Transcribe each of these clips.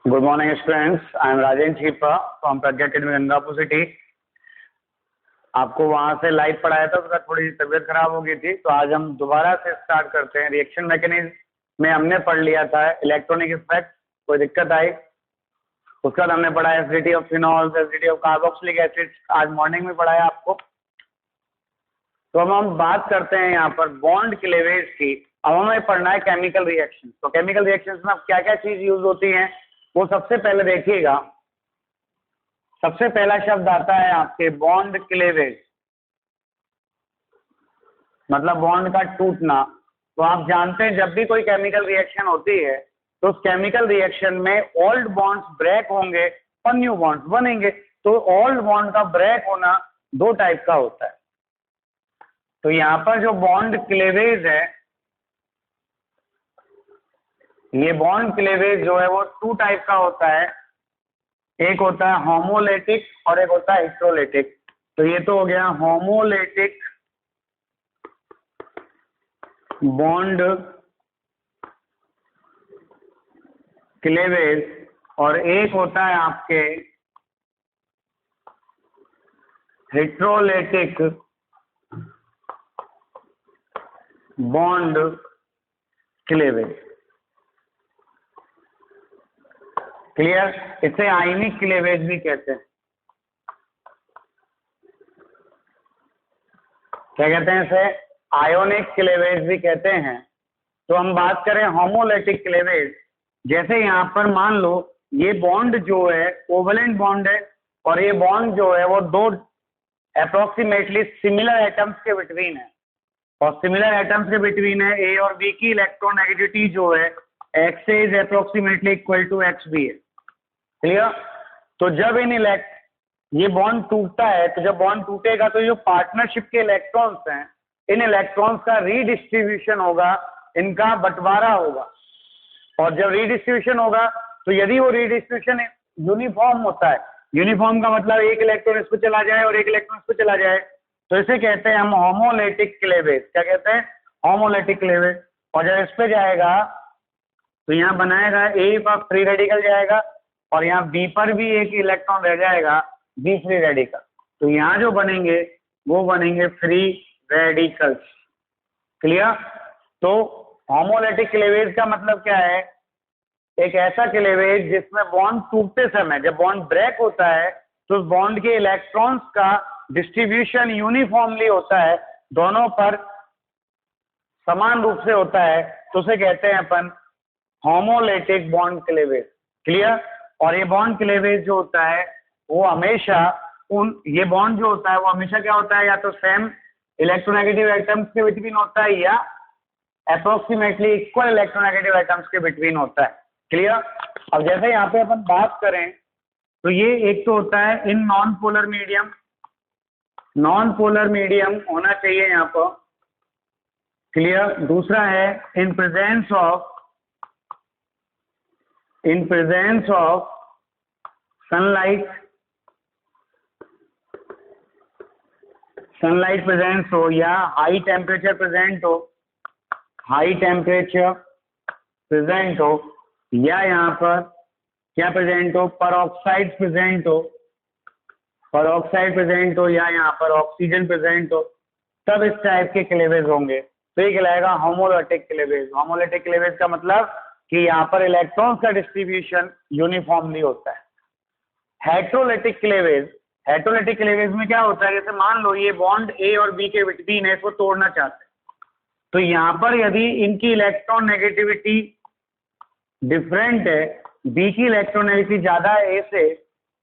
Good morning, students. I am Rajen Chipa from Pragya Academy, Gangapur city. आपको वहां से live पढ़ाया था, उसका थोड़ी तबीयत खराब हो गई थी, तो आज हम दोबारा से स्टार्ट करते हैं। रिएक्शन मैकेनिज्म में हमने पढ़ लिया था इलेक्ट्रॉनिक इफेक्ट, कोई दिक्कत आई? उसका हमने पढ़ा acidity of phenols, acidity of carboxylic acid, आज मॉर्निंग में पढ़ाया आपको। तो हम बात करते हैं यहाँ पर बॉन्ड क्लीवेज की। अब हमें पढ़ना है केमिकल रिएक्शन। तो केमिकल रिएक्शन में अब क्या क्या चीज यूज होती है वो सबसे पहले देखिएगा। सबसे पहला शब्द आता है आपके बॉन्ड क्लीवेज, मतलब बॉन्ड का टूटना। तो आप जानते हैं जब भी कोई केमिकल रिएक्शन होती है तो उस केमिकल रिएक्शन में ओल्ड बॉन्ड्स ब्रेक होंगे और न्यू बॉन्ड्स बनेंगे। तो ओल्ड बॉन्ड का ब्रेक होना दो टाइप का होता है। तो यहाँ पर जो बॉन्ड क्लीवेज है, ये बॉन्ड क्लीवेज जो है वो टू टाइप का होता है। एक होता है होमोलेटिक और एक होता है हेटेरोलेटिक। तो ये तो हो गया होमोलेटिक बॉन्ड क्लीवेज, और एक होता है आपके हेटेरोलेटिक बॉन्ड क्लीवेज। क्लियर? इसे आयनिक क्लीवेज भी कहते हैं। क्या कहते हैं इसे? आयोनिक क्लीवेज भी कहते हैं। तो हम बात करें होमोलेटिक क्लीवेज, जैसे यहाँ पर मान लो ये बॉन्ड जो है कोवेलेंट बॉन्ड है और ये बॉन्ड जो है वो दो अप्रोक्सीमेटली सिमिलर एटम्स के बिटवीन है, और सिमिलर एटम्स के बिटवीन है ए और बी की इलेक्ट्रोनेगेटिविटी जो है X is approximately equal to X B है। क्लियर? तो जब ये बॉन्ड टूटता है, तो जब बॉन्ड टूटेगा तो जो पार्टनरशिप के इलेक्ट्रॉन्स हैं, इन इलेक्ट्रॉन्स का रीडिस्ट्रीब्यूशन होगा, इनका बंटवारा होगा। और जब रीडिस्ट्रीब्यूशन होगा तो यदि वो रीडिस्ट्रीब्यूशन यूनिफॉर्म होता है, यूनिफॉर्म का मतलब एक इलेक्ट्रॉन इस पर चला जाए और एक इलेक्ट्रॉन इस पर चला जाए, तो इसे कहते हैं हम होमोलेटिक क्लीवेज। क्या कहते हैं? Homolytic cleavage. और जब इस पे जाएगा तो यहाँ बनाएगा ए पर फ्री रेडिकल जाएगा और यहाँ बी पर भी एक इलेक्ट्रॉन रह जाएगा, बी फ्री रेडिकल। तो यहाँ जो बनेंगे वो बनेंगे फ्री रेडिकल्स। क्लियर? तो होमोलेटिक क्लीवेज का मतलब क्या है? एक ऐसा क्लीवेज जिसमें बॉन्ड टूटते समय, जब बॉन्ड ब्रेक होता है तो उस बॉन्ड के इलेक्ट्रॉन्स का डिस्ट्रीब्यूशन यूनिफॉर्मली होता है, दोनों पर समान रूप से होता है, तो उसे कहते हैं अपन होमोलेटिक बॉन्ड क्लीवेज। क्लियर? और ये बॉन्ड क्लीवेज जो होता है वो हमेशा ये बॉन्ड जो होता है वो हमेशा क्या होता है, या तो सेम इलेक्ट्रोनेगेटिव एटम्स के बिटवीन होता है या अप्रोक्सीमेटली इक्वल इलेक्ट्रोनेगेटिव एटम्स के बिटवीन होता है। क्लियर? अब जैसे यहाँ पे अपन बात करें तो ये एक तो होता है in non polar medium, non polar medium होना चाहिए यहाँ पर। क्लियर? दूसरा है in presence of sunlight presence हो या हाई टेम्परेचर प्रेजेंट हो, या यहाँ पर क्या प्रेजेंट हो, पेरोक्साइड प्रेजेंट हो, या यहाँ पर ऑक्सीजन प्रेजेंट हो, तब इस टाइप के क्लीवेज होंगे। तो ये कहलाएगा होमोलेटिक क्लीवेज। होमोलेटिक क्लीवेज का मतलब कि यहाँ पर इलेक्ट्रॉन्स का डिस्ट्रीब्यूशन यूनिफॉर्मली होता है। हेटेरोलेटिक क्लीवेज में क्या होता है, जैसे मान लो ये बॉन्ड ए और बी के बिटवीन है, इसको तोड़ना चाहते हैं, तो यहाँ पर यदि इनकी इलेक्ट्रॉन नेगेटिविटी डिफरेंट है, बी की इलेक्ट्रॉन नेगेटिविटी ज्यादा है ए से,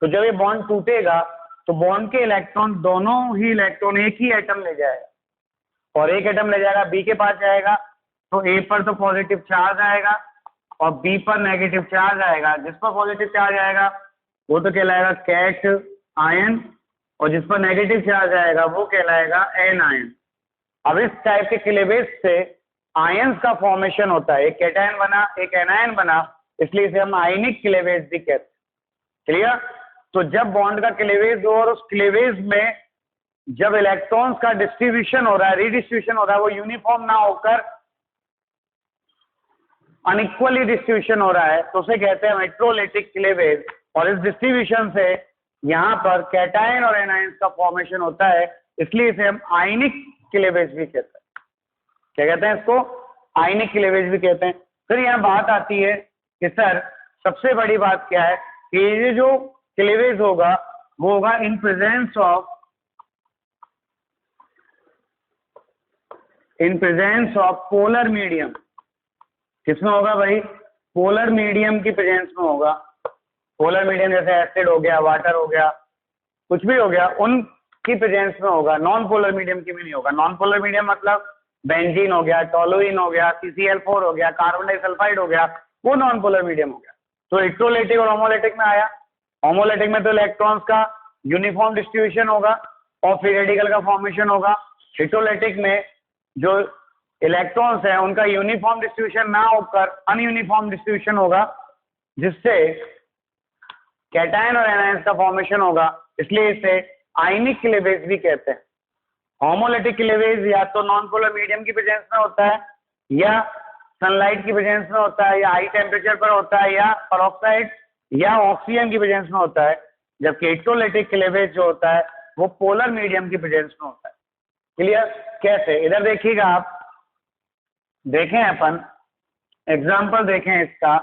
तो जब ये बॉन्ड टूटेगा तो बॉन्ड के इलेक्ट्रॉन, दोनों ही इलेक्ट्रॉन एक ही एटम ले जाएगा, और एक एटम ले जाएगा बी के पास जाएगा, तो ए पर तो पॉजिटिव चार्ज आएगा और बी पर नेगेटिव चार्ज आएगा। जिस पर पॉजिटिव चार्ज आएगा वो तो कहलाएगा कैट आयन, और जिस पर नेगेटिव चार्ज आएगा वो कहलाएगा एन आयन। अब इस टाइप के क्लीवेज से आयंस का फॉर्मेशन होता है, एक कैटायन बना एक एनायन बना, इसलिए इसे हम आयनिक क्लीवेज भी कहते हैं। क्लियर? तो जब बॉन्ड का क्लीवेज हो और उस क्लीवेज में जब इलेक्ट्रॉन्स का डिस्ट्रीब्यूशन हो रहा है, रीडिस्ट्रीब्यूशन हो रहा है, वो यूनिफॉर्म ना होकर अनइक्वली डिस्ट्रीब्यूशन हो रहा है तो उसे कहते हैं इलेक्ट्रोलाइटिक क्लीवेज। और इस डिस्ट्रीब्यूशन से यहाँ पर कैटायन और एनायंस का फॉर्मेशन होता है, इसलिए इसे हम आयनिक क्लीवेज भी कहते हैं। क्या कहते हैं इसको? आयनिक क्लीवेज भी कहते हैं। फिर यहाँ बात आती है कि सर सबसे बड़ी बात क्या है कि ये जो क्लीवेज होगा वो होगा in presence of polar medium. किसमें होगा भाई? पोलर मीडियम की प्रेजेंस में होगा। पोलर मीडियम जैसे एसिड हो गया, वाटर हो गया, कुछ भी हो गया, उनकी प्रेजेंस में होगा। नॉन पोलर मीडियम की भी नहीं होगा। नॉन पोलर मीडियम मतलब बेंजीन हो गया, टोलुइन हो गया, CCl4 हो गया, कार्बन डाइसल्फाइड हो गया, वो नॉन पोलर मीडियम हो गया। तो इलेक्ट्रोलाइटिक और होमोलाइटिक में आया। होमोलाइटिक में तो इलेक्ट्रॉन्स का यूनिफॉर्म डिस्ट्रीब्यूशन होगा और फ्री रेडिकल का फॉर्मेशन होगा। इलेक्ट्रोलाइटिक में जो इलेक्ट्रॉन्स है उनका यूनिफॉर्म डिस्ट्रीब्यूशन ना होकर अनयूनिफॉर्म डिस्ट्रीब्यूशन होगा, जिससे कैटायन और एनायंस का फॉर्मेशन होगा, इसलिए इसे आयनिक क्लीवेज भी कहते हैं। होमोलाइटिक क्लीवेज या तो नॉन पोलर मीडियम की प्रेजेंस में होता है, या सनलाइट की प्रेजेंस में होता है, या हाई टेम्परेचर पर होता है, या पेरोक्साइड या ऑक्सीजन की प्रेजेंस में होता है। जबकि इलेक्ट्रोलाइटिक क्लीवेज जो होता है वो पोलर मीडियम की प्रेजेंस में होता है। क्लियर? कैसे? इधर देखिएगा आप, देखें अपन एग्जाम्पल देखें इसका।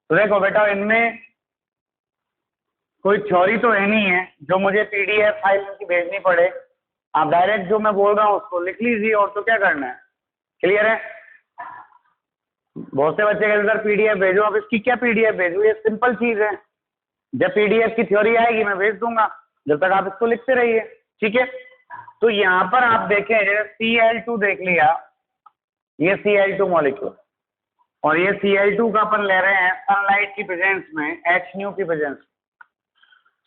तो देखो बेटा, इनमें कोई थ्योरी तो है नहीं है जो मुझे PDF फाइल की भेजनी पड़े। आप डायरेक्ट जो मैं बोल रहा हूँ उसको लिख लीजिए, और तो क्या करना है। क्लियर है? बहुत से बच्चे कहते सर PDF भेजो। अब इसकी क्या PDF भेजो? ये सिंपल चीज है। जब PDF की थ्योरी आएगी मैं भेज दूंगा, जब तक आप इसको लिखते रहिए। ठीक है? तो यहाँ पर आप देखें, Cl2 देख लिया, ये Cl2 मॉलिक्यूल, और ये Cl2 का अपन ले रहे हैं सनलाइट की प्रेजेंस में, Hν की प्रेजेंस।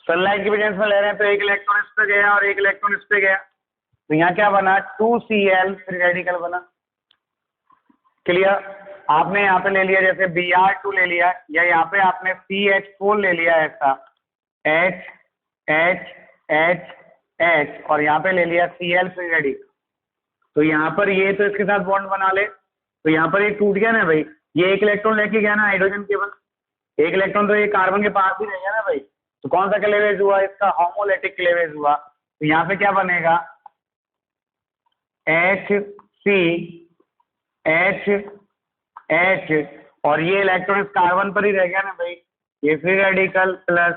सनलाइट की प्रेजेंस में ले रहे हैं तो एक इलेक्ट्रॉन इस पे गया और एक इलेक्ट्रॉन इस पे गया, तो यहाँ क्या बना? 2Cl फ्री रेडिकल बना। क्लियर? आपने यहाँ पे ले लिया जैसे Br2 ले लिया, या यहाँ पे आपने CH4 ले लिया ऐसा, H H H H, और यहाँ पे ले लिया Cl फ्री रेडिकल। तो यहाँ पर ये तो इसके साथ बॉन्ड बना ले, तो यहाँ पर ये टूट गया ना भाई। ये एक इलेक्ट्रॉन लेके गया ना हाइड्रोजन केवल, एक इलेक्ट्रॉन तो ये कार्बन के पास ही रह गया ना भाई। तो कौन सा क्लीवेज हुआ? इसका होमोलाइटिक क्लीवेज हुआ। तो यहाँ पे क्या बनेगा? HC H H, और ये इलेक्ट्रॉन इस कार्बन पर ही रह गया ना भाई, ये फ्री रेडिकल प्लस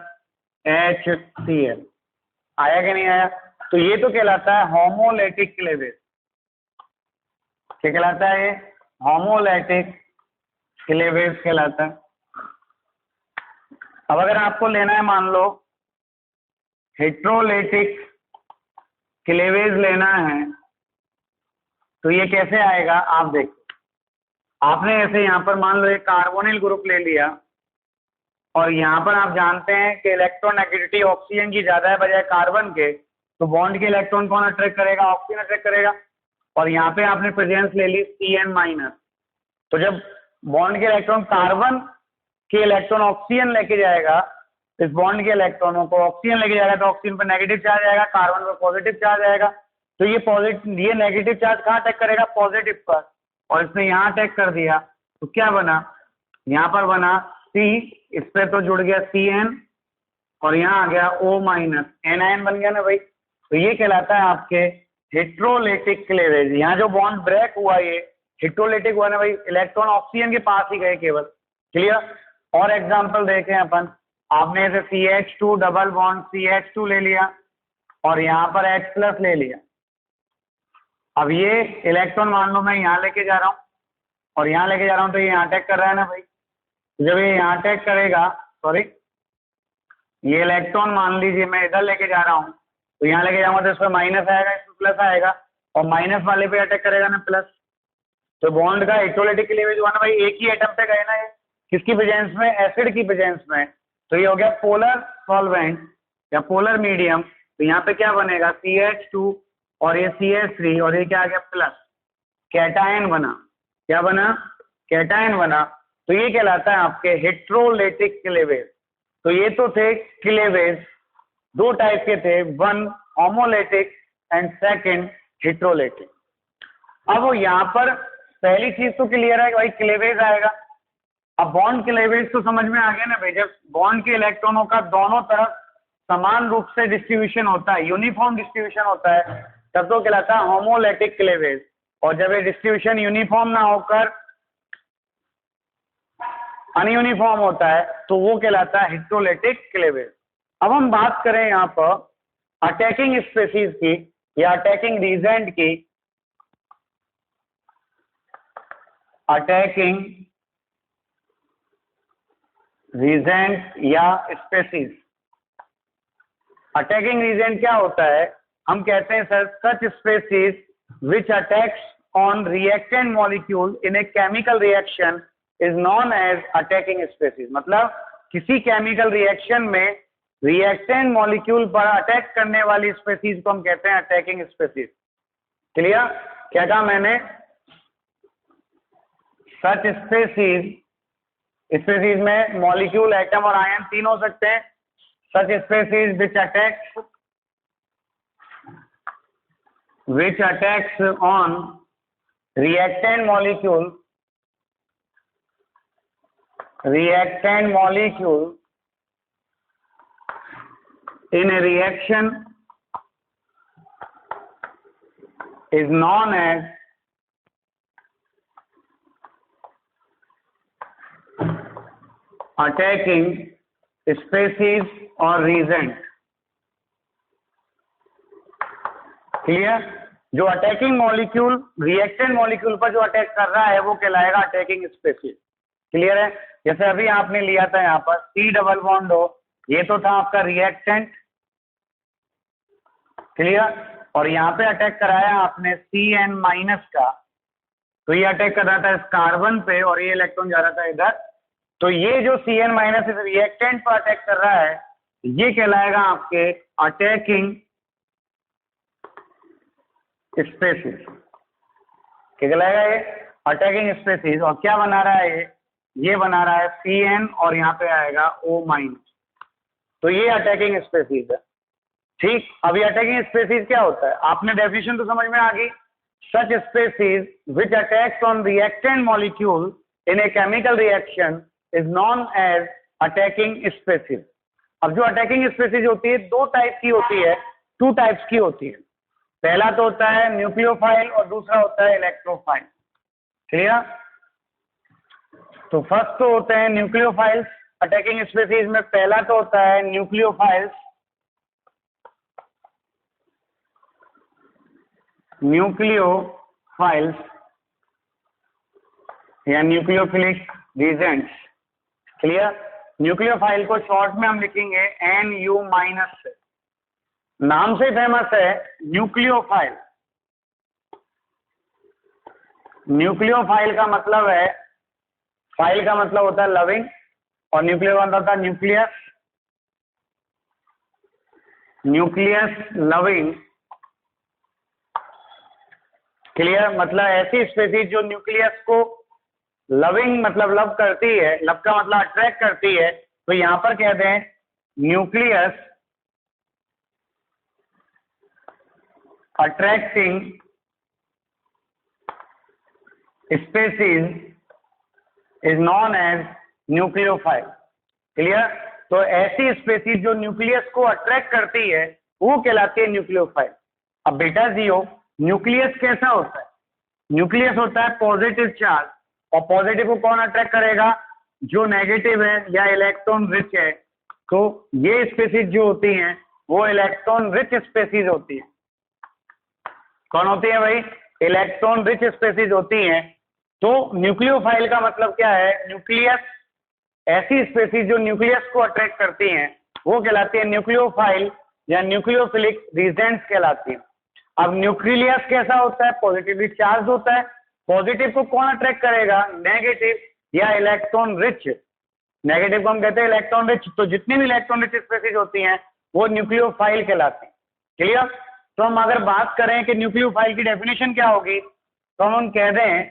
HCl। आया कि नहीं आया? तो ये तो कहलाता है होमोलाइटिक क्लीवेज। क्या कहलाता है? ये होमोलाइटिक क्लीवेज कहलाता है। अब अगर आपको लेना है, मान लो हेट्रोलाइटिक क्लीवेज लेना है, तो ये कैसे आएगा? आप देखो, आपने ऐसे यहाँ पर मान लो एक कार्बोनिल ग्रुप ले लिया, और यहाँ पर आप जानते हैं कि इलेक्ट्रोनेगेटिविटी ऑक्सीजन की ज्यादा है बजाय कार्बन के, तो बॉन्ड के इलेक्ट्रॉन कौन अट्रैक्ट करेगा? ऑक्सीजन अट्रैक्ट करेगा। और यहाँ पे आपने प्रेजेंस ले ली Cn-, तो जब बॉन्ड के इलेक्ट्रॉन कार्बन के इलेक्ट्रॉन ऑक्सीजन लेके जाएगा, इस बॉन्ड के इलेक्ट्रॉनों को ऑक्सीजन लेके जाएगा, तो ऑक्सीजन पर नेगेटिव चार्ज आएगा, कार्बन पर पॉजिटिव चार्ज आएगा। तो ये नेगेटिव चार्ज कहाँ अटैक करेगा? पॉजिटिव पर, और इसने यहाँ अटैक कर दिया, तो क्या बना? यहाँ पर बना C, इस पे तो जुड़ गया Cn, और यहाँ आ गया O-, एनायन बन गया ना भाई। तो ये कहलाता है आपके हेट्रोलाइटिक क्लीवेज। यहाँ जो बॉन्ड ब्रेक हुआ ये हेट्रोलाइटिक हुआ ना भाई, इलेक्ट्रॉन ऑक्सीजन के पास ही गए केवल। क्लियर? और एग्जांपल देखें अपन, आपने ऐसे CH2 डबल बॉन्ड CH2 ले लिया, और यहाँ पर H+ ले लिया। अब ये इलेक्ट्रॉन मान लो मैं यहाँ लेके जा रहा हूँ और यहाँ लेके जा रहा हूँ, तो ये यहाँ अटैक कर रहा है ना भाई। जब ये यहाँ अटैक करेगा, सॉरी, ये इलेक्ट्रॉन मान लीजिए मैं इधर लेके जा रहा हूँ, तो यहाँ लेके जाऊंगा तो इसमें माइनस आएगा, इसमें प्लस आएगा, और माइनस वाले पे अटैक करेगा ना प्लस। तो बॉन्ड का इलेक्ट्रोलाइटिक क्लीवेज हुआ ना भाई, एक ही एटम पे गए ना ये, किसकी प्रेजेंस में? एसिड की प्रेजेंस में। तो ये हो गया पोलर सॉल्वेंट या पोलर मीडियम। तो यहाँ पे क्या बनेगा? CH2 और ये CH3, और ये क्या आ गया? प्लस, कैटायन बना। क्या बना? कैटायन बना। तो ये कहलाता है आपके हेट्रोलाइटिक क्लीवेज। तो ये तो थे क्लीवेज, दो टाइप के थे, one homolytic and second heterolytic. अब वो यहाँ पर पहली चीज तो क्लियर है कि भाई क्लीवेज आएगा, अब बॉन्ड क्लीवेज तो समझ में आ गया ना भाई, जब बॉन्ड के इलेक्ट्रॉनों का दोनों तरफ समान रूप से डिस्ट्रीब्यूशन होता है, यूनिफॉर्म डिस्ट्रीब्यूशन होता है, तब तो कहलाता है होमोलैटिक क्लीवेज। और जब ये डिस्ट्रीब्यूशन यूनिफॉर्म ना होकर अनयूनिफॉर्म होता है तो वो कहलाता है हेटेरोलेटिक क्लीवेज। अब हम बात करें यहाँ पर अटैकिंग स्पीशीज की या अटैकिंग रीजेंट की। अटैकिंग रीजेंट या स्पीशीज। अटैकिंग रीजेंट क्या होता है? हम कहते हैं sir such species which attacks on reactant molecule in a chemical reaction is known as attacking species। मतलब किसी केमिकल रिएक्शन में रिएक्टेंट मॉलिक्यूल पर अटैक करने वाली स्पीशीज को हम कहते हैं अटैकिंग स्पीशीज। क्लियर? क्या कहा मैंने? सच स्पीशीज, स्पीशीज में मॉलिक्यूल, एटम और आयन तीन हो सकते हैं। सच species which attacks on reactant molecule in a reaction is known as attacking species or reagent। Clear? जो अटैकिंग मॉलिक्यूल रिएक्टेंट मॉलिक्यूल पर जो अटैक कर रहा है वो कहलाएगा अटैकिंग स्पीशीज। क्लियर है? जैसे अभी आपने लिया था यहाँ पर C डबल बॉन्ड हो, ये तो था आपका रिएक्टेंट। क्लियर? और यहाँ पे अटैक कराया आपने CN माइनस का, तो ये अटैक कर रहा था इस कार्बन पे और ये इलेक्ट्रॉन जा रहा था इधर। तो ये जो CN माइनस इस रिएक्टेंट पर अटैक कर रहा है ये कहलाएगा आपके अटैकिंग स्पीशीज। क्या कहलाएगा ये? Attacking species. और क्या बना रहा है ये बना रहा है CN और यहाँ पे आएगा O माइनस, तो ये अटैकिंग स्पीशीज है। ठीक, अभी अटैकिंग स्पीशीज क्या होता है? आपने डेफिनेशन तो समझ में आ गई। Such species which attacks on reactant molecule in a chemical reaction is known as attacking species. अब जो अटैकिंग स्पीशीज होती है दो टाइप की होती है, टू टाइप्स की होती है। पहला तो होता है न्यूक्लियोफाइल और दूसरा होता है इलेक्ट्रोफाइल। क्लियर? तो फर्स्ट तो होते हैं न्यूक्लियोफाइल्स अटैकिंग स्पीशीज में। पहला तो होता है न्यूक्लियोफाइल्स, या न्यूक्लियोफिलिक रीजेंट्स। क्लियर? न्यूक्लियोफाइल को शॉर्ट में हम लिखेंगे NU माइनस से, नाम से फेमस है न्यूक्लियोफाइल। न्यूक्लियोफाइल का मतलब है, फाइल का मतलब होता है लविंग और न्यूक्लियो का मतलब होता है न्यूक्लियस। Nucleus loving. क्लियर? मतलब ऐसी स्पीशीज जो न्यूक्लियस को लविंग मतलब लव करती है, लव का मतलब अट्रैक्ट करती है। तो यहां पर कहते हैं nucleus attracting species is known as nucleophile. Clear? तो ऐसी स्पीशीज जो न्यूक्लियस को अट्रैक्ट करती है वो कहलाती है न्यूक्लियोफाइल। अब बेटा जियो, न्यूक्लियस कैसा होता है? न्यूक्लियस होता है पॉजिटिव चार्ज, और पॉजिटिव को कौन अट्रैक्ट करेगा? जो नेगेटिव है या इलेक्ट्रॉन रिच है। तो ये स्पीशीज जो होती हैं वो इलेक्ट्रॉन रिच स्पीशीज होती है। कौन होती है भाई? इलेक्ट्रॉन रिच स्पीशीज होती हैं। तो न्यूक्लियोफाइल का मतलब क्या है? न्यूक्लियस, ऐसी स्पीशीज जो न्यूक्लियस को अट्रैक्ट करती हैं वो कहलाती है न्यूक्लियोफाइल या न्यूक्लियोफिलिक रीजेंट्स कहलाती है। अब न्यूक्लियस कैसा होता है? पॉजिटिवली चार्ज होता है। पॉजिटिव को कौन अट्रैक्ट करेगा? नेगेटिव या इलेक्ट्रॉन रिच। नेगेटिव को हम कहते हैं इलेक्ट्रॉन रिच। तो जितनी भी इलेक्ट्रॉन रिच स्पीशीज होती हैं वो न्यूक्लियोफाइल कहलाती हैं। क्लियर? तो हम अगर बात करें कि न्यूक्लियोफाइल की डेफिनेशन क्या होगी, तो हम कह दें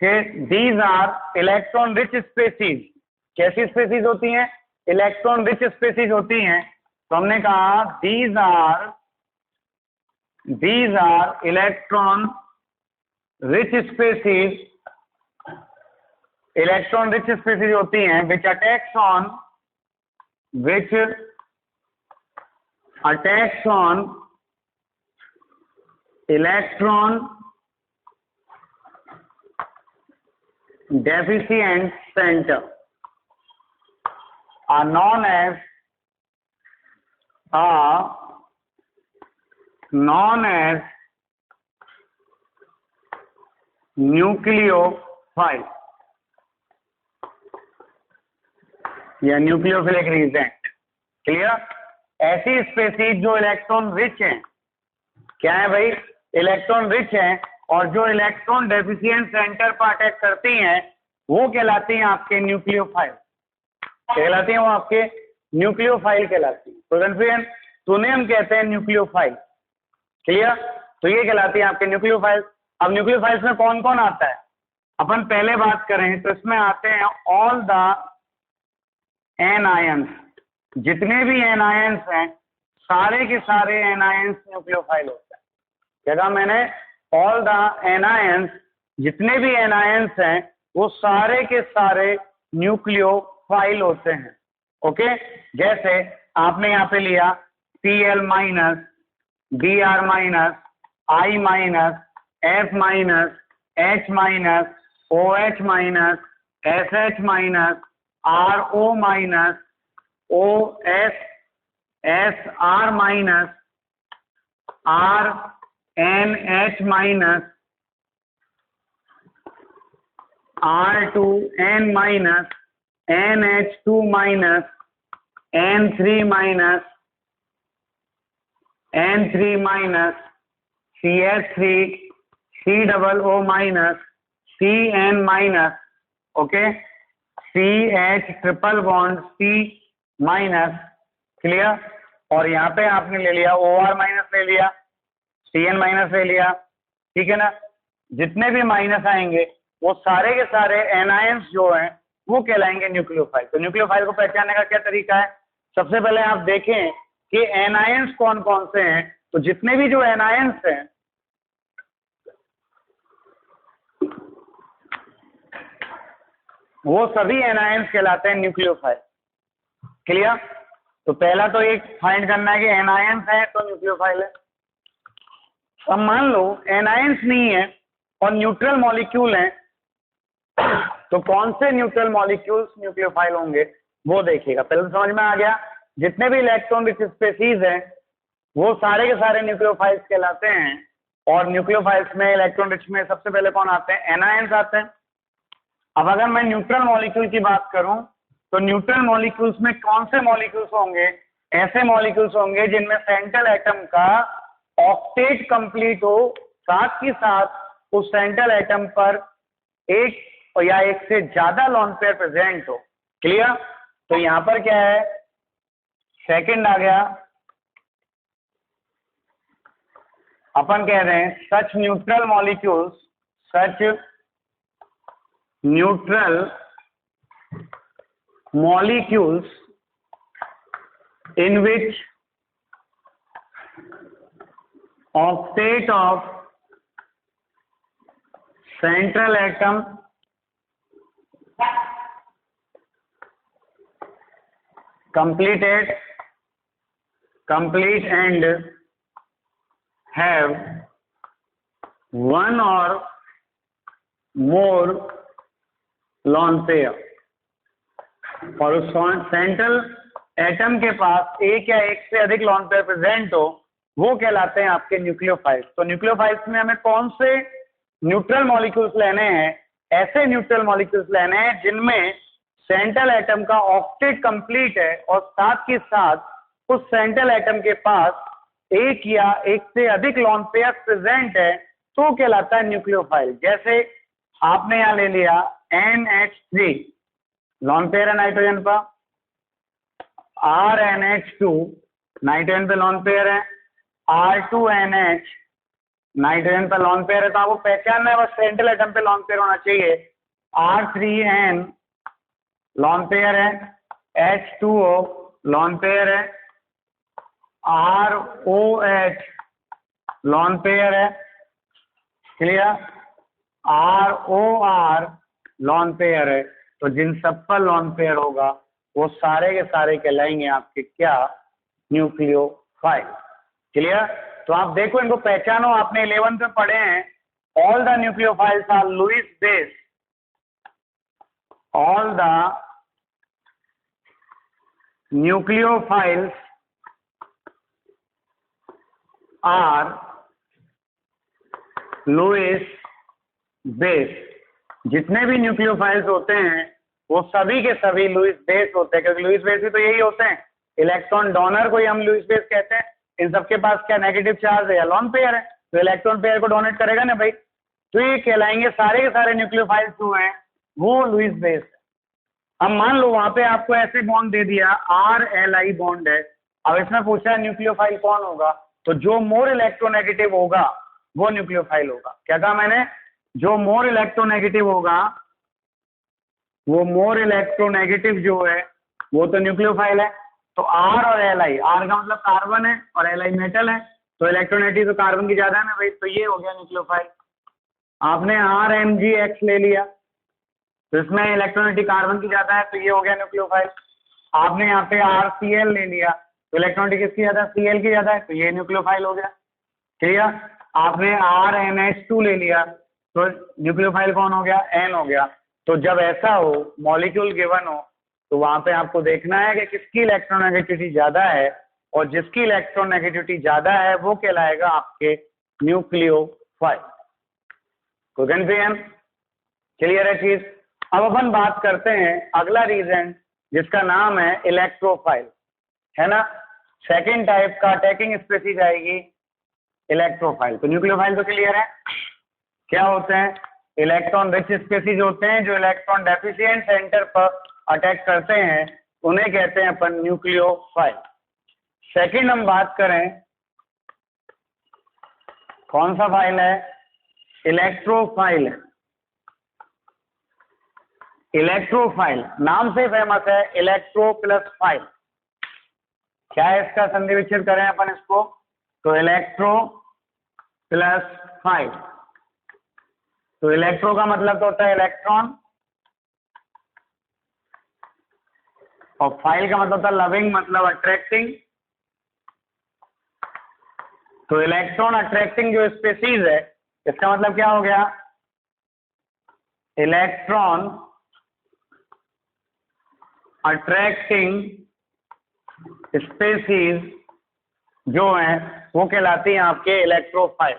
कि these are electron rich species. कैसी स्पीशीज होती हैं? इलेक्ट्रॉन रिच स्पीशीज होती हैं। तो हमने कहा these are electron rich species electron rich species होती हैं which attacks on electron deficient center are known as nucleophile या न्यूक्लियोफिलिक रिएजेंट। क्लियर? ऐसी स्पेसीज जो इलेक्ट्रॉन रिच हैं, क्या है भाई, इलेक्ट्रॉन रिच हैं, और जो इलेक्ट्रॉन डेफिशिएंट सेंटर पर अटैक करती हैं वो कहलाती हैं आपके न्यूक्लियोफाइल। कहलाती हैं वो आपके न्यूक्लियोफाइल कहलाती है। तो कन्फ्यूजन, तो उन्हें हम कहते हैं न्यूक्लियोफाइल। क्लियर? तो ये कहलाती है आपके न्यूक्लियोफाइल। अब न्यूक्लियोफाइल्स में कौन कौन आता है, अपन पहले बात करें तो इसमें आते हैं ऑल द एनायंस। जितने भी एनायंस हैं सारे के सारे एनायंस न्यूक्लियोफाइल होते हैं। क्या कहा मैंने? ऑल द एनायंस, जितने भी एनायंस हैं वो सारे के सारे न्यूक्लियोफाइल होते हैं। ओके, जैसे आपने यहाँ पे लिया Cl minus, Br minus, I minus, F minus, H minus, OH minus, SH minus, RO minus, OS, SR minus, RNH minus, R2N minus, NH2 minus, N3 minus, N3 minus, CH3, COO minus, CN minus, okay, CH triple bond C minus. Clear? और यहाँ पे आपने ले लिया OR minus, ले लिया CN minus, ले लिया। ठीक है ना? जितने भी माइनस आएंगे वो सारे के सारे एनायंस जो हैं वो कहलाएंगे न्यूक्लियोफाइल। तो न्यूक्लियोफाइल को पहचानने का क्या तरीका है? सबसे पहले आप देखें कि एनायंस कौन कौन से हैं। तो जितने भी जो एनायंस हैं वो सभी एनायंस कहलाते हैं न्यूक्लियोफाइल। क्लियर? तो पहला तो एक फाइंड करना है कि एनायंस है तो न्यूक्लियोफाइल है। अब मान लो एनायंस नहीं है और न्यूट्रल मॉलिक्यूल हैं, तो कौन से न्यूट्रल मॉलिक्यूल्स न्यूक्लियोफाइल होंगे वो देखिएगा। पहले तो समझ में आ गया, जितने भी इलेक्ट्रॉन रिच स्पेसीज हैं वो सारे के सारे न्यूक्लियोफाइल्स कहलाते हैं। और न्यूक्लियोफाइल्स में इलेक्ट्रॉन रिच में सबसे पहले कौन आते हैं? एनायंस आते हैं। अब अगर मैं न्यूट्रल मॉलिक्यूल की बात करूं तो न्यूट्रल मॉलिक्यूल्स में कौन से मॉलिक्यूल्स होंगे? ऐसे मॉलिक्यूल्स होंगे जिनमें सेंट्रल एटम का ऑक्टेट कंप्लीट हो, साथ ही साथ उस सेंट्रल एटम पर एक या एक से ज्यादा लोन पेयर प्रेजेंट हो। क्लियर? तो यहां पर क्या है? सेकंड आ गया, अपन कह रहे हैं such neutral molecules, such neutral molecules in which octet of central atom complete and have one or more lone pair, और उस सेंट्रल एटम के पास एक या एक से अधिक लॉन पेयर प्रेजेंट हो वो कहलाते हैं आपके न्यूक्लियोफाइल्स। तो न्यूक्लियोफाइल्स में हमें कौन से न्यूट्रल मॉलिक्यूल्स लेने हैं? ऐसे न्यूट्रल मॉलिक्यूल्स लेने हैं जिनमें सेंट्रल एटम का ऑक्टेट कंप्लीट है और साथ ही साथ उस सेंट्रल एटम के पास एक या एक से अधिक लॉन पेयर प्रेजेंट है, तो कहलाता है न्यूक्लियोफाइल। जैसे आपने यहां ले लिया NH3 लॉन पेयर है नाइट्रोजन पर, RNH2 नाइट्रोजन पे लॉन पेयर है, R2NH नाइट्रोजन पे लॉन पेयर है। तो आपको पहचानना है बस सेंट्रल एटम पे लॉन पेयर होना चाहिए। R3N लॉन पेयर है, H2O लॉन पेयर है, ROH लॉन पेयर है। क्लियर? ROR लॉन पेयर है, तो जिन सब पर लॉन पेयर होगा वो सारे के सारे कहलाएंगे आपके क्या, न्यूक्लियोफाइल। क्लियर? तो आप देखो इनको पहचानो, आपने 11th में पढ़े हैं, all the nucleophiles are Lewis base, all the nucleophiles are Lewis base. जितने भी न्यूक्लियोफाइल्स होते हैं वो सभी के सभी लुईस बेस होते हैं, क्योंकि लुईस बेस भी तो यही होते हैं, इलेक्ट्रॉन डोनर को ही हम लुईस बेस कहते हैं। इन सबके पास क्या नेगेटिव चार्ज है या लॉन पेयर है, तो इलेक्ट्रॉन पेयर को डोनेट करेगा ना भाई, तो ये कहलाएंगे सारे के सारे न्यूक्लियोफाइल्स जो हैं वो लुईस बेस है। अब मान लो वहां पे आपको ऐसे बॉन्ड दे दिया, RLI बॉन्ड है, अब इसमें पूछा है न्यूक्लियोफाइल कौन होगा, तो जो मोर इलेक्ट्रोनेगेटिव होगा वो न्यूक्लियोफाइल होगा। क्या कहा मैंने? जो मोर इलेक्ट्रोनेगेटिव होगा, वो मोर इलेक्ट्रोनेगेटिव जो है वो तो न्यूक्लियोफाइल है। तो R और Li, R का मतलब कार्बन है और Li मेटल है, तो इलेक्ट्रोनेगेटिव तो कार्बन की ज्यादा है ना भाई, तो ये हो गया न्यूक्लियोफाइल। आपने RMgX ले लिया, तो इसमें इलेक्ट्रोनेगेटिव कार्बन की ज्यादा है, तो ये हो गया न्यूक्लियोफाइल। आपने यहाँ पे RCl ले लिया, तो इलेक्ट्रोनेगेटिव किसकी ज्यादा है, Cl की ज्यादा है, तो ये न्यूक्लियोफाइल हो गया। क्लियर? आपने RNH2 ले लिया, तो न्यूक्लियोफाइल कौन हो गया, N हो गया। तो जब ऐसा हो, मॉलिक्यूल गिवन हो, तो वहां पे आपको देखना है कि किसकी इलेक्ट्रोनेगेटिविटी ज्यादा है, और जिसकी इलेक्ट्रोनेगेटिविटी ज्यादा है वो कहलाएगा आपके न्यूक्लियोफाइल। कोई कंफ्यूजन? क्लियर है चीज? अब अपन बात करते हैं अगला रीजन जिसका नाम है इलेक्ट्रोफाइल, है ना। सेकेंड टाइप का अटैकिंग स्पीसीज आएगी इलेक्ट्रोफाइल। तो न्यूक्लियोफाइल तो क्लियर है, क्या होते हैं, इलेक्ट्रॉन रिच स्पीसीज होते हैं जो इलेक्ट्रॉन डेफिशिएंट सेंटर पर अटैक करते हैं, उन्हें कहते हैं अपन न्यूक्लियोफाइल। सेकंड हम बात करें कौन सा फाइल है, इलेक्ट्रोफाइल है। इलेक्ट्रोफाइल नाम से फेमस है, इलेक्ट्रो प्लस फाइल। क्या है इसका संधि विच्छेद करें अपन इसको, तो इलेक्ट्रो प्लस फाइल। तो इलेक्ट्रो का मतलब तो होता है इलेक्ट्रॉन, और फाइल का मतलब होता है लविंग, मतलब अट्रैक्टिंग। तो इलेक्ट्रॉन अट्रैक्टिंग जो स्पीसीज है, इसका मतलब क्या हो गया, इलेक्ट्रॉन अट्रैक्टिंग स्पीसीज जो है वो कहलाती है आपके इलेक्ट्रोफाइल।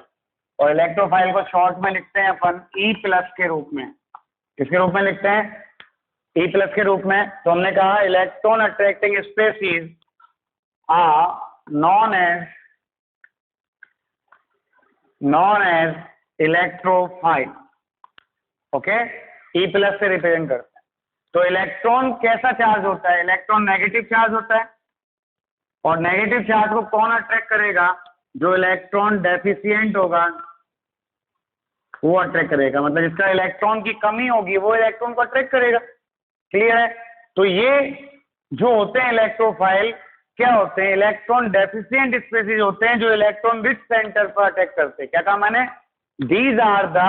और इलेक्ट्रोफाइल को शॉर्ट में लिखते हैं अपन E+ के रूप में। किसके रूप में लिखते हैं, E+ के रूप में। तो हमने कहा electron attracting species are known as electrophile. Okay, E+ से रिप्रेजेंट करते हैं। तो इलेक्ट्रॉन कैसा चार्ज होता है, इलेक्ट्रॉन नेगेटिव चार्ज होता है, और नेगेटिव चार्ज को कौन अट्रैक्ट करेगा, जो इलेक्ट्रॉन डेफिशिएंट होगा वो अट्रैक्ट करेगा, मतलब जिसका इलेक्ट्रॉन की कमी होगी वो इलेक्ट्रॉन को अट्रैक्ट करेगा। क्लियर है? तो ये जो होते हैं इलेक्ट्रोफाइल क्या होते हैं, इलेक्ट्रॉन डेफिशिएंट स्पीसीज होते हैं जो इलेक्ट्रॉन रिच सेंटर पर अटैक करते हैं। क्या कहा मैंने, these are the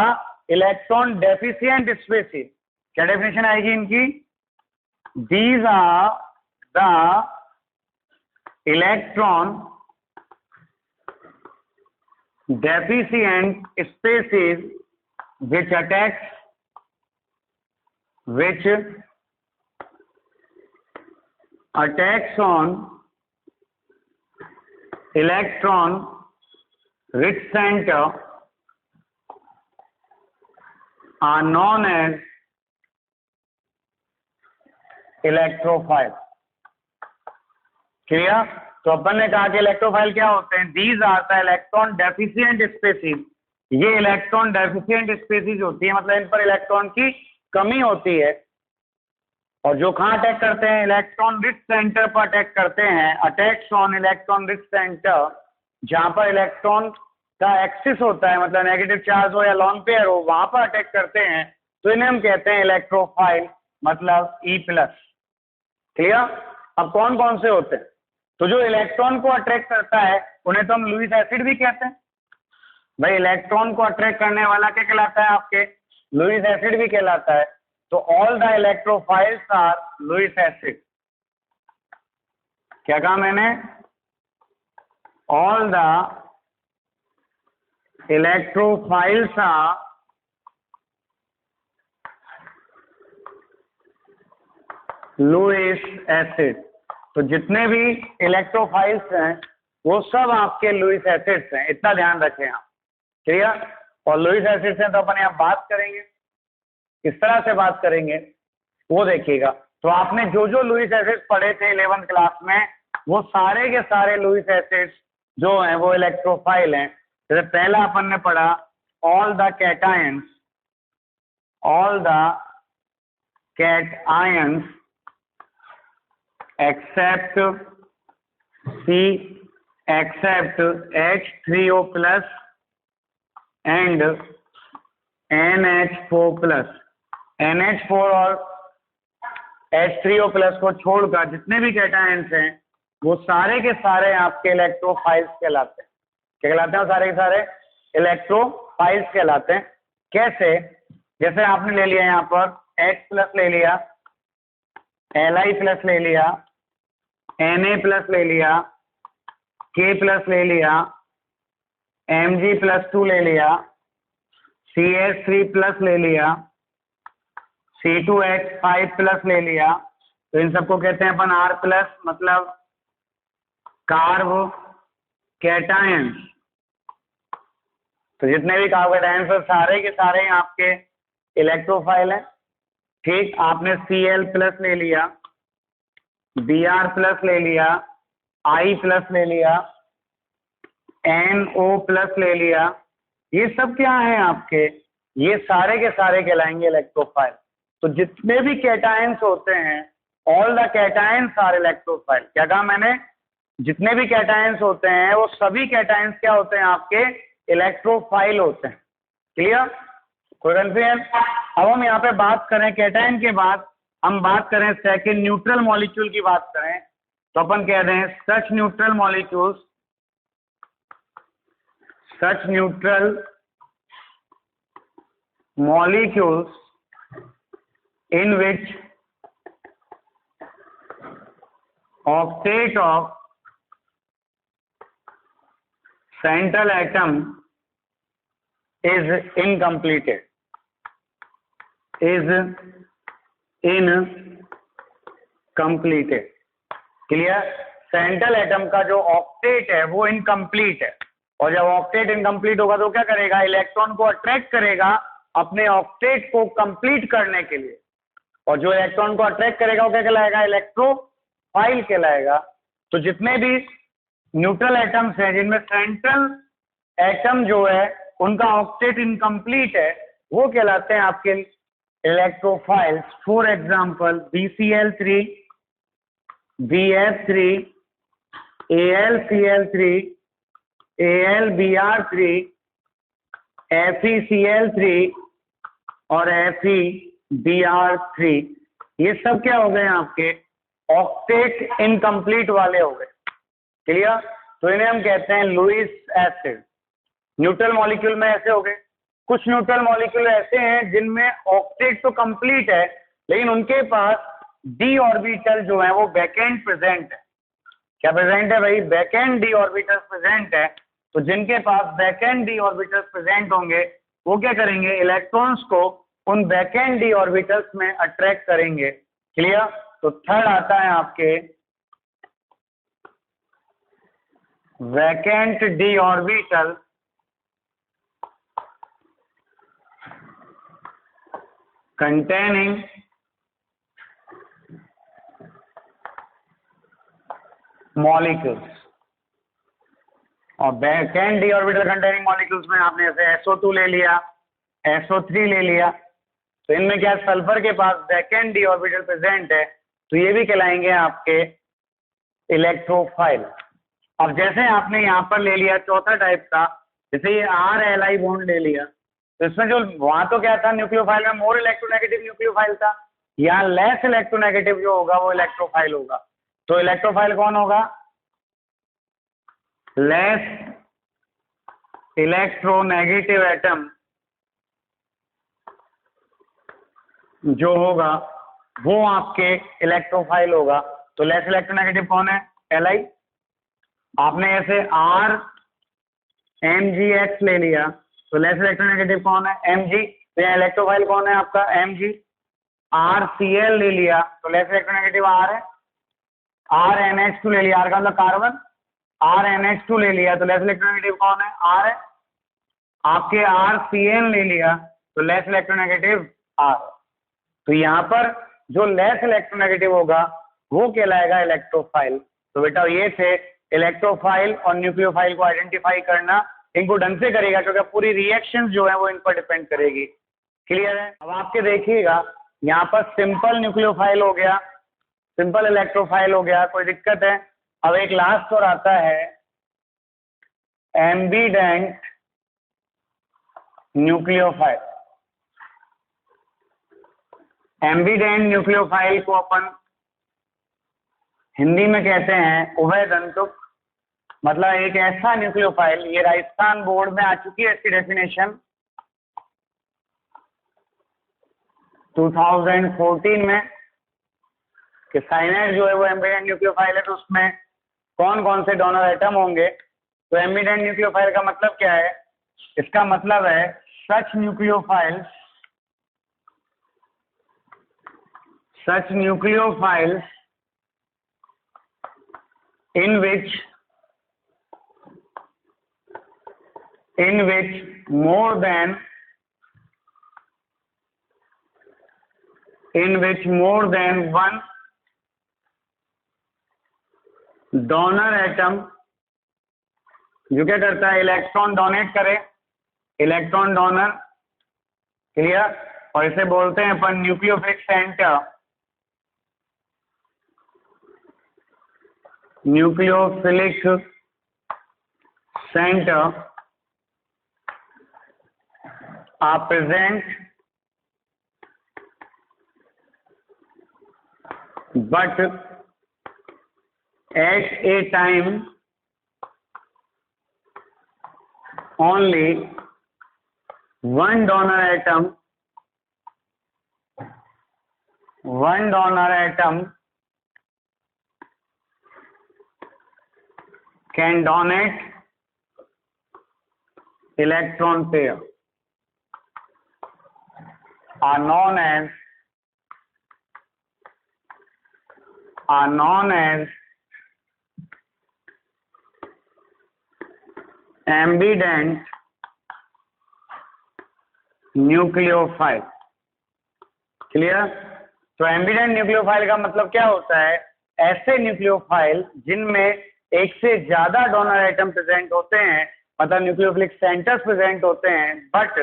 electron deficient species. क्या डेफिनेशन आएगी इनकी, these are the electron deficient species which attacks on electron rich center are known as electrophile। Clear? तो अपन ने कहा कि इलेक्ट्रोफाइल क्या होते हैं, these are the electron deficient species. ये इलेक्ट्रॉन डेफिशिएंट स्पीसीज होती है, मतलब इन पर इलेक्ट्रॉन की कमी होती है, और जो कहाँ अटैक करते हैं, इलेक्ट्रॉन रिच सेंटर पर अटैक करते हैं। Attacks on electron rich centre, जहां पर इलेक्ट्रॉन का एक्सिस होता है, मतलब नेगेटिव चार्ज हो या लॉन पेयर हो, वहां पर अटैक करते हैं, तो इन्हें हम कहते हैं इलेक्ट्रोफाइल, मतलब E+। क्लियर? अब कौन कौन से होते हैं, तो जो इलेक्ट्रॉन को अट्रैक्ट करता है उन्हें तो हम लुईस एसिड भी कहते हैं। भाई इलेक्ट्रॉन को अट्रैक्ट करने वाला क्या कहलाता है, आपके लुईस एसिड भी कहलाता है। तो all the electrophiles are Lewis acid. क्या कहा मैंने? All the electrophiles are Lewis acid. तो जितने भी इलेक्ट्रोफाइल्स हैं वो सब आपके लुईस एसिड्स हैं, इतना ध्यान रखें आप। क्लियर? और लुईस एसिड्स हैं तो अपन यहाँ बात करेंगे, किस तरह से बात करेंगे वो देखिएगा। तो आपने जो जो लुईस एसिड्स पढ़े थे 11th क्लास में, वो सारे के सारे लुईस एसिड्स जो हैं वो इलेक्ट्रोफाइल हैं। जैसे पहला अपन ने पढ़ा all the cations, all the cations except C except H3O plus and NH4 plus। NH4 और H3O plus को छोड़कर जितने भी कैटायंस हैं वो सारे के सारे आपके इलेक्ट्रोफाइल्स कहलाते हैं। क्या कहलाते हैं? सारे के सारे इलेक्ट्रोफाइल्स कहलाते हैं। कैसे? जैसे आपने ले लिया यहाँ पर H प्लस ले लिया, Li प्लस ले लिया, Na प्लस ले लिया, K प्लस ले लिया, Mg+2 ले लिया, CH3 प्लस ले लिया, C2H5 प्लस ले लिया। तो इन सबको कहते हैं अपन R प्लस, मतलब कार्ब कैटायंस। तो जितने भी कार्ब कैटायंस हैं सारे के सारे आपके इलेक्ट्रोफाइल हैं। ठीक, आपने Cl प्लस ले लिया, Br प्लस ले लिया, I प्लस ले लिया, NO प्लस ले लिया, ये सब क्या है आपके? ये सारे के सारे कहलाएंगे इलेक्ट्रोफाइल। तो जितने भी कैटायंस होते हैं all the cations are electrophile. क्या कहा मैंने? जितने भी कैटायंस होते हैं वो सभी कैटायंस क्या होते हैं? आपके इलेक्ट्रोफाइल होते हैं। क्लियर? कोई कंफ्यूजन? अब हम यहाँ पे बात करें कैटायन के बाद हम बात करें सेकंड न्यूट्रल मॉलिक्यूल की बात करें तो अपन कह रहे हैं such neutral molecules, such neutral molecules in which octet of central atom is incompleted, is incompleted। Clear? Central atom का जो ऑक्टेट है वो इनकम्प्लीट है, और जब ऑक्टेट इनकम्प्लीट होगा तो क्या करेगा? इलेक्ट्रॉन को अट्रैक्ट करेगा अपने ऑक्टेट को कंप्लीट करने के लिए, और जो इलेक्ट्रॉन को अट्रैक्ट करेगा वो क्या कहलाएगा? इलेक्ट्रोफाइल कहलाएगा। तो जितने भी न्यूट्रल एटम्स हैं जिनमें सेंट्रल एटम जो है उनका ऑक्टेट इनकम्प्लीट है वो कहलाते हैं आपके electrophiles. For example BCl3, BF3, AlCl3, AlBr3, FeCl3 और FeBr3, ये सब क्या हो गए आपके? ऑक्टेट इनकम्प्लीट वाले हो गए। क्लियर? तो इन्हें हम कहते हैं लुईस एसिड। न्यूट्रल मॉलिक्यूल में ऐसे हो गए। कुछ न्यूट्रल मॉलिक्यूल ऐसे हैं जिनमें ऑक्टेट तो कंप्लीट है लेकिन उनके पास डी ऑर्बिटल जो है वो बैकेंड प्रेजेंट है। क्या प्रेजेंट है भाई? बैकेंड डी ऑर्बिटल प्रेजेंट है। तो जिनके पास बैकेंड डी ऑर्बिटल प्रेजेंट होंगे वो क्या करेंगे? इलेक्ट्रॉन्स को उन बैकेंड डी ऑर्बिटल्स में अट्रैक्ट करेंगे। क्लियर? तो थर्ड आता है आपके vacant D orbital containing molecules। और vacant D orbital containing molecules में आपने ऐसे SO2 ले लिया, SO3 ले लिया, तो इनमें क्या सल्फर के पास वैकेंट डी ऑर्बिटल प्रेजेंट है, तो ये भी कहलाएंगे आपके इलेक्ट्रोफाइल। अब जैसे आपने यहाँ पर ले लिया चौथा टाइप का, जैसे ये RLi बॉन्ड ले लिया, तो इसमें जो वहां तो क्या था न्यूक्लियोफाइल में मोर इलेक्ट्रोनेगेटिव न्यूक्लियोफाइल था, यहाँ लेस इलेक्ट्रोनेगेटिव जो होगा वो इलेक्ट्रोफाइल होगा। तो इलेक्ट्रोफाइल कौन होगा? लेस इलेक्ट्रोनेगेटिव एटम जो होगा वो आपके इलेक्ट्रोफाइल होगा। तो लेस इलेक्ट्रोनेगेटिव कौन है? Li। आपने ऐसे RMgX ले लिया तो लेस इलेक्ट्रोनेगेटिव कौन है? Mg। तो यहाँ इलेक्ट्रोफाइल कौन है आपका? Mg। RCl ले लिया तो लेस इलेक्ट्रोनेगेटिव R है। RNH2 ले लिया, R का मतलब कार्बन, RNH2 ले लिया तो लेस इलेक्ट्रोनेगेटिव कौन है? R है। आपके RCN ले लिया तो लेस इलेक्ट्रोनेगेटिव R। तो यहाँ पर जो लेस इलेक्ट्रोनेगेटिव होगा वो कहलाएगा इलेक्ट्रोफाइल। तो बेटा ये थे इलेक्ट्रोफाइल और न्यूक्लियोफाइल को आइडेंटिफाई करना। इनको ढंग से करेगा क्योंकि पूरी रिएक्शंस जो है वो इन पर डिपेंड करेगी। क्लियर है? अब आपके देखिएगा यहाँ पर सिंपल न्यूक्लियोफाइल हो गया, सिंपल इलेक्ट्रोफाइल हो गया, कोई दिक्कत है? अब एक लास्ट और आता है एम्बीडेंट न्यूक्लियोफाइल। एम्बीडेंट न्यूक्लियोफाइल को अपन हिंदी में कहते हैं उभयदंतुक। मतलब एक ऐसा न्यूक्लियोफाइल, ये राजस्थान बोर्ड में आ चुकी है इसकी डेफिनेशन 2014 में कि साइनाइड जो है वो एम्बीडेंट न्यूक्लियोफाइल है। तो उसमें कौन कौन से डोनर एटम होंगे? तो एम्बीडेंट न्यूक्लियोफाइल का मतलब क्या है? इसका मतलब है सच nucleophiles in which more than one donor atom जो क्या करता है? इलेक्ट्रॉन डोनेट करे, इलेक्ट्रॉन डोनर। क्लियर? और इसे बोलते हैं अपन nucleophilic centre. Nucleophilic centre are present but at a time only one donor atom can donate electron pair are known as ambident nucleophile. Clear? तो एम्बीडेंट न्यूक्लियोफाइल का मतलब क्या होता है? ऐसे न्यूक्लियोफाइल जिनमें एक से ज्यादा डोनर एटम प्रेजेंट होते हैं, मतलब न्यूक्लियोफिलिक सेंटर्स प्रेजेंट होते हैं, बट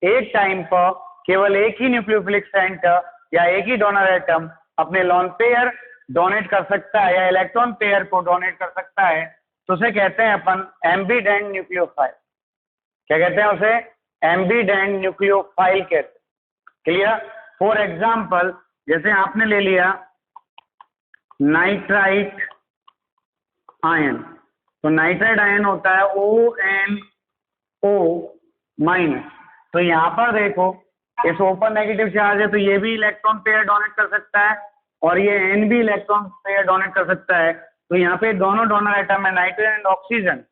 एक टाइम पर केवल एक ही न्यूक्लियोफिलिक सेंटर या एक ही डोनर एटम अपने लोन पेयर डोनेट कर सकता है या इलेक्ट्रॉन पेयर को डोनेट कर सकता है। तो उसे कहते हैं अपन एम्बीडेंट न्यूक्लियोफाइल। क्या कहते हैं उसे? एम्बीडेंट न्यूक्लियोफाइल कहते हैं। क्लियर? फॉर एग्जाम्पल जैसे आपने ले लिया नाइट्राइट आयन, तो नाइट्राइट आयन होता है ONO-। तो यहाँ पर देखो इस ओपन नेगेटिव चार्ज है तो ये भी इलेक्ट्रॉन पेयर डोनेट कर सकता है और ये N भी इलेक्ट्रॉन पेयर डोनेट कर सकता है। तो यहाँ पे दोनों डोनर एटम है, नाइट्रोजन एंड ऑक्सीजन।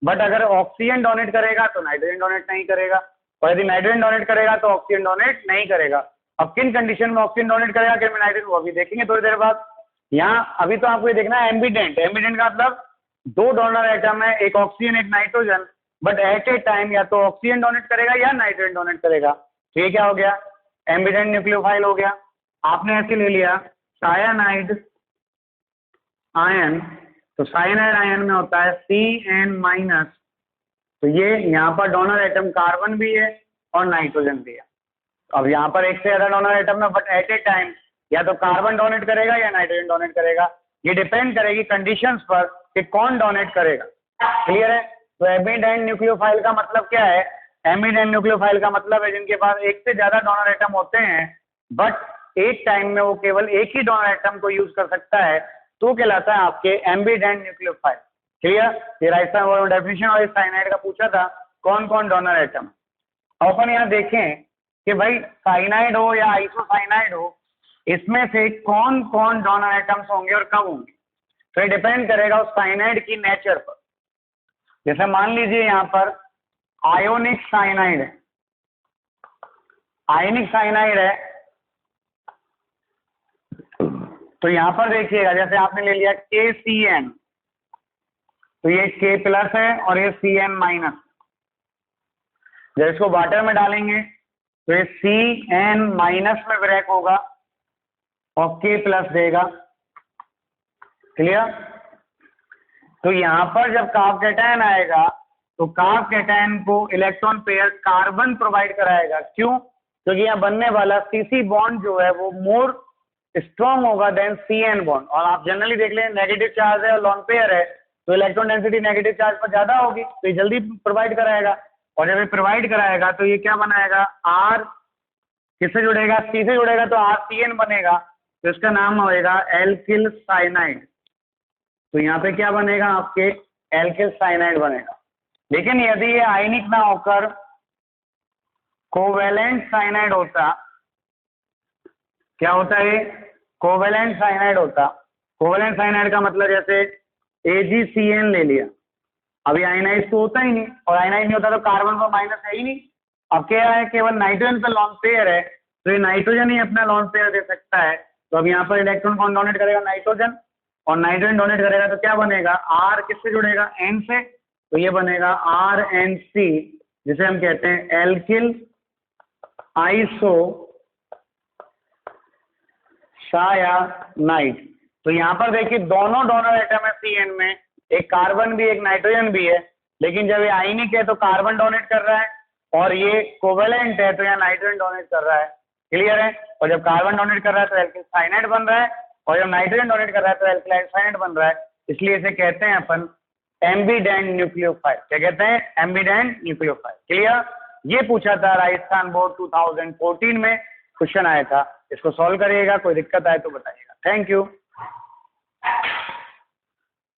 बट अगर ऑक्सीजन डोनेट करेगा तो नाइट्रोजन डोनेट नहीं करेगा, और यदि नाइट्रोजन डोनेट करेगा तो ऑक्सीजन डोनेट नहीं करेगा। अब किन कंडीशन में ऑक्सीजन डोनेट करेगा, किन में नाइट्रोजन, वो अभी देखेंगे थोड़ी देर बाद। यहाँ अभी तो आपको ये देखना है एम्बीडेंट। एम्बीडेंट का मतलब दो डोनर एटम है, एक ऑक्सीजन एक nitrogen, but at A time या तो ऑक्सीजन डोनेट करेगा या नाइट्रोजन डोनेट करेगा। तो ये क्या हो गया? एम्बीडेंट न्यूक्लियोफाइल हो गया। आपने ऐसे ले लिया सायानाइड आयन, तो साइनाइड आयन में होता है CN-। तो ये यहाँ पर डोनर एटम कार्बन भी है और नाइट्रोजन भी है। अब यहाँ पर एक से ज्यादा डोनर एटम है, बट एट ए टाइम या तो कार्बन डोनेट करेगा या नाइट्रोजन डोनेट करेगा। ये डिपेंड करेगी कंडीशंस पर कि कौन डोनेट करेगा। क्लियर है? तो एम्बीडेंट न्यूक्लियोफाइल का मतलब क्या है? एम्बीडेंट न्यूक्लियोफाइल का मतलब है जिनके पास एक से ज्यादा डोनर एटम होते हैं, बट एक टाइम में वो केवल एक ही डोनर एटम को यूज कर सकता है, तो कहलाता है आपके एम्बीडेंट न्यूक्लियोफाइल। क्लियर? ये राजस्थान बोर्ड में डेफिनेशन और इस साइनाइड का पूछा था कौन कौन डोनर एटम। अपन यहाँ देखें कि भाई साइनाइड हो या आइसोसाइनाइड हो, इसमें से कौन कौन डोनर एटम्स होंगे और कब होंगे। तो ये डिपेंड करेगा उस साइनाइड की नेचर पर। जैसे मान लीजिए यहाँ पर आयोनिक साइनाइड है, आयनिक साइनाइड है, तो यहां पर देखिएगा जैसे आपने ले लिया KCN, तो ये K प्लस है और ये CN माइनस। जब इसको वाटर में डालेंगे तो ये CN माइनस में ब्रेक होगा और K प्लस देगा। क्लियर। तो यहां पर जब कार्बोकेटायन आएगा तो कार्बोकेटायन को इलेक्ट्रॉन पेयर कार्बन प्रोवाइड कराएगा। क्यों? क्योंकि यहाँ बनने वाला CC बॉन्ड जो है वो मोर स्ट्रॉन्ग होगा देन CN बॉन्ड। और आप जनरली देख लें नेगेटिव चार्ज है और लॉन पेयर है तो इलेक्ट्रॉन डेंसिटी नेगेटिव चार्ज पर ज्यादा होगी, तो ये जल्दी प्रोवाइड कराएगा। और जब ये प्रोवाइड कराएगा तो ये क्या बनाएगा, R किससे जुड़ेगा, C से जुड़ेगा तो RCN बनेगा, तो इसका नाम होएगा एल्किल साइनाइड। तो यहाँ पे क्या बनेगा आपके एल्किल साइनाइड बनेगा। लेकिन यदि ये आयनिक ना होकर कोवेलेंट साइनाइड होता, क्या होता है, कोवेलेंट साइनाइड होता। कोवेलेंट साइनाइड का मतलब जैसे AgCN ले लिया, अभी आयनाइज तो होता ही नहीं, और आयनाइज नहीं होता तो कार्बन पर माइनस है ही नहीं। अब क्या है, केवल नाइट्रोजन पे लॉन पेयर है, तो ये नाइट्रोजन ही अपना लॉन पेयर दे सकता है। तो अब यहाँ पर इलेक्ट्रॉन कौन डोनेट करेगा, नाइट्रोजन, और नाइट्रोजन डोनेट करेगा तो क्या बनेगा, R किससे जुड़ेगा, N से, तो ये बनेगा RNC, जिसे हम कहते हैं एल्किल आइसो सायानाइड। तो यहाँ पर देखिए दोनों डोनर एटम है CN में, एक कार्बन भी एक नाइट्रोजन भी है, लेकिन जब ये आयनिक है तो कार्बन डोनेट कर रहा है, और ये कोवेलेंट है तो यहाँ नाइट्रोजन डोनेट कर रहा है। क्लियर है। और जब कार्बन डोनेट कर रहा है तो एल्किल साइनाइड बन रहा है, और जब नाइट्रोजन डोनेट कर रहा है तो एल्किल साइनाइड बन रहा है। इसलिए इसे कहते हैं अपन एम्बिडेंट न्यूक्लियोफाइल। क्या कहते हैं, एम्बिडेंट न्यूक्लियोफाइल। क्लियर। ये पूछा था राजस्थान बोर्ड 2014 में, क्वेश्चन आया था। इसको सॉल्व करिएगा, कोई दिक्कत आए तो बताइएगा। Thank you.